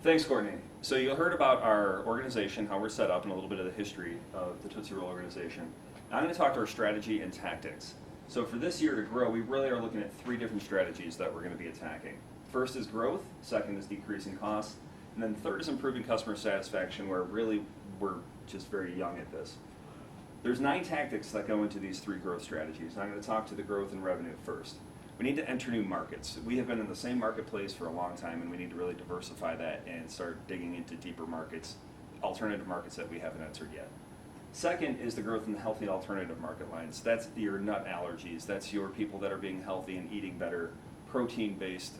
Thanks, Courtney. So you heard about our organization, how we're set up, and a little bit of the history of the Tootsie Roll organization. Now I'm going to talk to our strategy and tactics. So for this year to grow, we really are looking at three different strategies that we're going to be attacking. First is growth, second is decreasing costs, and then third is improving customer satisfaction, where really we're just very young at this. There's 9 tactics that go into these 3 growth strategies. I'm going to talk to the growth and revenue first. We need to enter new markets. We have been in the same marketplace for a long time, and we need to really diversify that and start digging into deeper markets, alternative markets that we haven't entered yet. Second is the growth in the healthy alternative market lines. That's your nut allergies. That's your people that are being healthy and eating better protein-based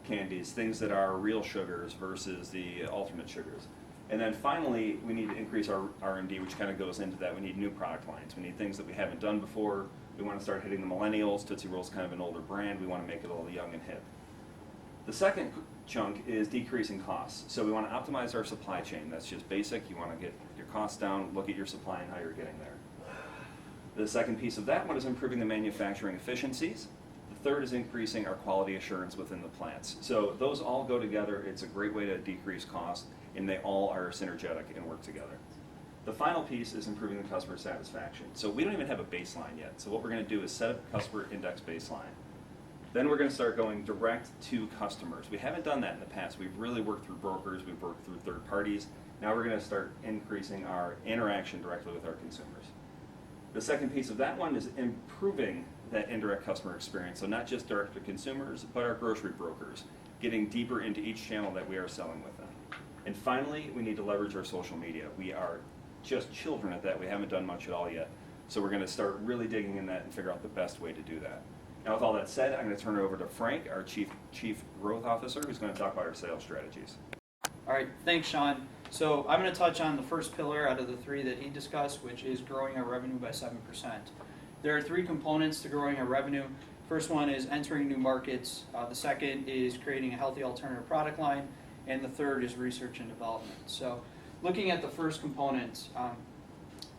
candies, things that are real sugars versus the alternate sugars. And then finally, we need to increase our R&D, which kind of goes into that. We need new product lines. We need things that we haven't done before. We want to start hitting the millennials. Tootsie Roll's kind of an older brand. We want to make it a little young and hip. The second chunk is decreasing costs. So we want to optimize our supply chain. That's just basic. You want to get your costs down, look at your supply and how you're getting there. The second piece of that one is improving the manufacturing efficiencies. The third is increasing our quality assurance within the plants. So those all go together. It's a great way to decrease cost, and they all are synergetic and work together. The final piece is improving the customer satisfaction. So we don't even have a baseline yet. So what we're going to do is set up a customer index baseline. Then we're going to start going direct to customers. We haven't done that in the past. We've really worked through brokers. We've worked through third parties. Now we're going to start increasing our interaction directly with our consumers. The second piece of that one is improving that indirect customer experience. So not just direct to consumers, but our grocery brokers, getting deeper into each channel that we are selling with them. And finally, we need to leverage our social media. We are just children at that. We haven't done much at all yet. So we're going to start really digging in that and figure out the best way to do that. Now with all that said, I'm going to turn it over to Frank, our Chief Growth Officer, who's going to talk about our sales strategies. All right, thanks, Sean. So I'm going to touch on the first pillar out of the 3 that he discussed, which is growing our revenue by 7%. There are 3 components to growing our revenue. First one is entering new markets. The second is creating a healthy alternative product line. And the third is research and development. So looking at the first component,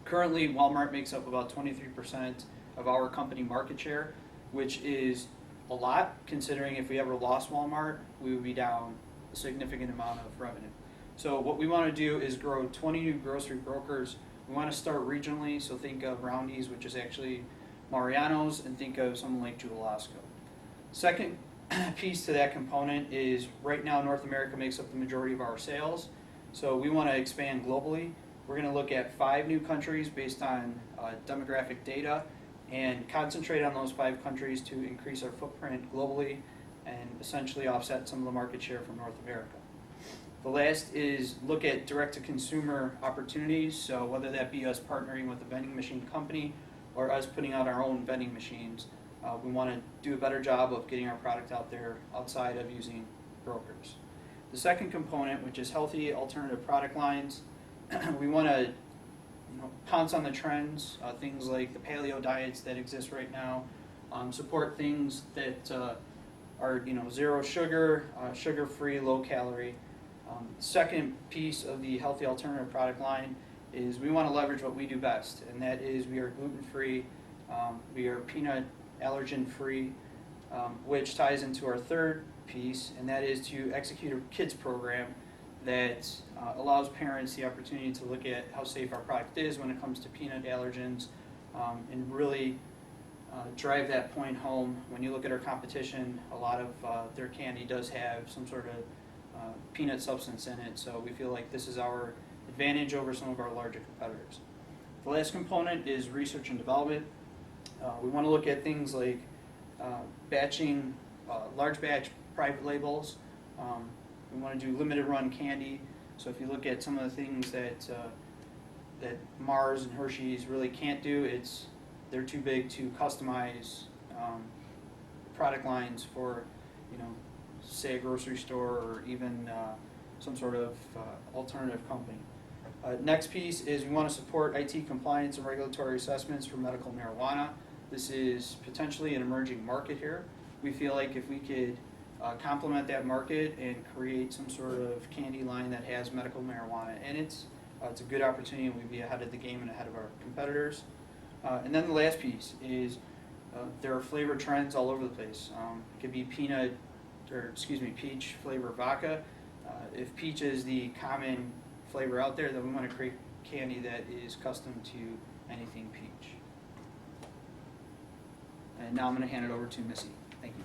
currently Walmart makes up about 23% of our company market share, which is a lot considering if we ever lost Walmart, we would be down a significant amount of revenue. So what we want to do is grow 20 new grocery brokers. We want to start regionally, so think of Roundy's, which is actually Mariano's, and think of someone like Jewel-Osco. Second piece to that component is right now North America makes up the majority of our sales. So we want to expand globally. We're going to look at 5 new countries based on demographic data and concentrate on those 5 countries to increase our footprint globally and essentially offset some of the market share from North America. The last is look at direct-to-consumer opportunities, so whether that be us partnering with a vending machine company or us putting out our own vending machines, we want to do a better job of getting our product out there outside of using brokers. The second component, which is healthy alternative product lines, we want to pounce on the trends, things like the paleo diets that exist right now, support things that are zero sugar, sugar-free, low-calorie. Second piece of the healthy alternative product line is we want to leverage what we do best, and that is we are gluten-free, we are peanut allergen-free, which ties into our third piece, and that is to execute a kids program that allows parents the opportunity to look at how safe our product is when it comes to peanut allergens, and really drive that point home. When you look at our competition, a lot of their candy does have some sort of peanut substance in it, so we feel like this is our advantage over some of our larger competitors. The last component is research and development. We want to look at things like batching, large batch private labels. We want to do limited run candy. So if you look at some of the things that Mars and Hershey's really can't do, they're too big to customize product lines for, say a grocery store or even some sort of alternative company. Next piece is we want to support IT compliance and regulatory assessments for medical marijuana. This is potentially an emerging market here. We feel like if we could complement that market and create some sort of candy line that has medical marijuana in it, it's a good opportunity and we'd be ahead of the game and ahead of our competitors. And then the last piece is there are flavor trends all over the place. It could be peach flavor vodka. If peach is the common flavor out there, then we want to create candy that is custom to anything peach. And now I'm going to hand it over to Missy. Thank you.